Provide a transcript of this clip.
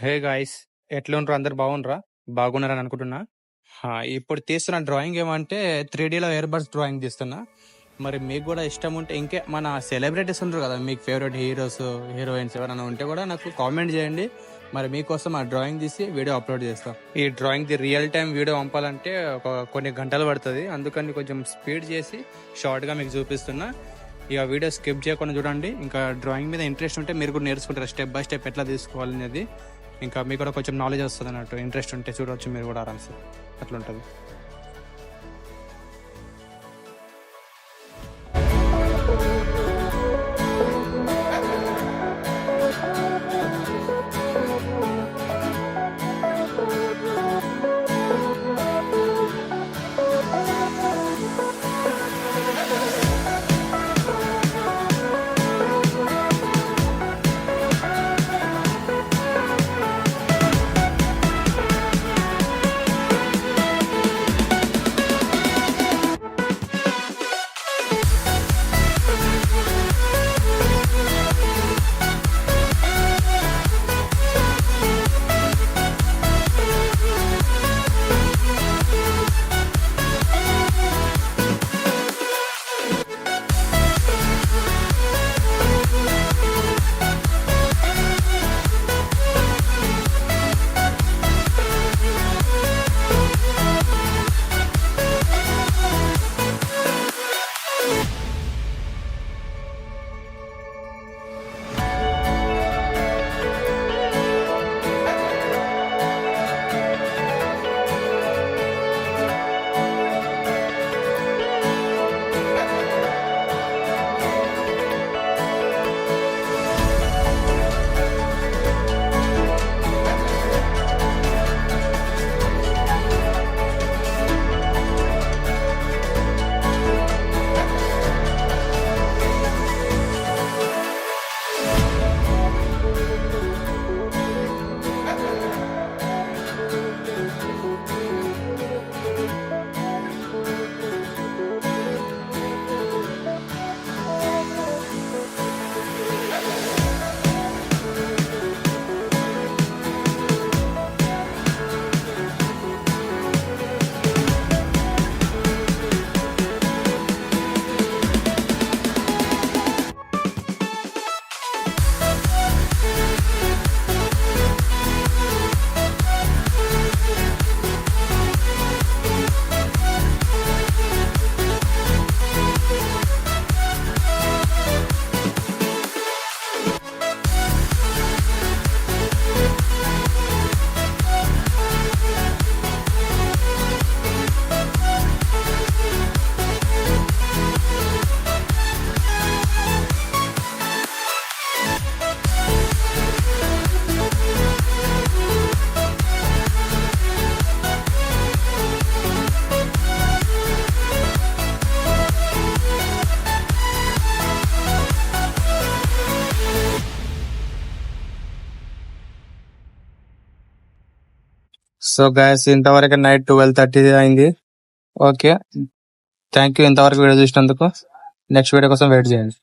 Hey guys, ఎట్లా ఉంటారు? అందరు బాగుండ్రా? బాగున్నారని అనుకుంటున్నా. ఇప్పుడు తీస్తున్న డ్రాయింగ్ ఏమంటే 3Dలో ఇయర్బడ్స్ డ్రాయింగ్ తీస్తున్నా. మరి మీకు కూడా ఇష్టం ఉంటే ఇంకే మన సెలబ్రిటీస్ ఉంటారు కదా, మీకు ఫేవరెట్ హీరోస్ హీరోయిన్స్ ఎవరైనా ఉంటే కూడా నాకు కామెంట్ చేయండి. మరి మీకోసం ఆ డ్రాయింగ్ తీసి వీడియో అప్లోడ్ చేస్తాం. ఈ డ్రాయింగ్ది రియల్ టైం వీడియో పంపాలంటే కొన్ని గంటలు పడుతుంది. అందుకని కొంచెం స్పీడ్ చేసి షార్ట్గా మీకు చూపిస్తున్నా. ఇక వీడియో స్కిప్ చేయకుండా చూడండి. ఇంకా డ్రాయింగ్ మీద ఇంట్రెస్ట్ ఉంటే మీరు కూడా నేర్చుకుంటారు స్టెప్ బై స్టెప్ ఎట్లా తీసుకోవాలనేది. ఇంకా మీకు కూడా కొంచెం నాలెడ్జ్ వస్తుంది అన్నట్టు. ఇంట్రెస్ట్ ఉంటే చూడవచ్చు మీరు కూడా ఆరామ్సే. అట్లా ఉంటుంది. సో గైస్, ఇంతవరకు నైట్ 12:30 అయింది. ఓకే, థ్యాంక్ యూ ఇంతవరకు వీడియో చూసినందుకు. నెక్స్ట్ వీడియో కోసం వెయిట్ చేయండి.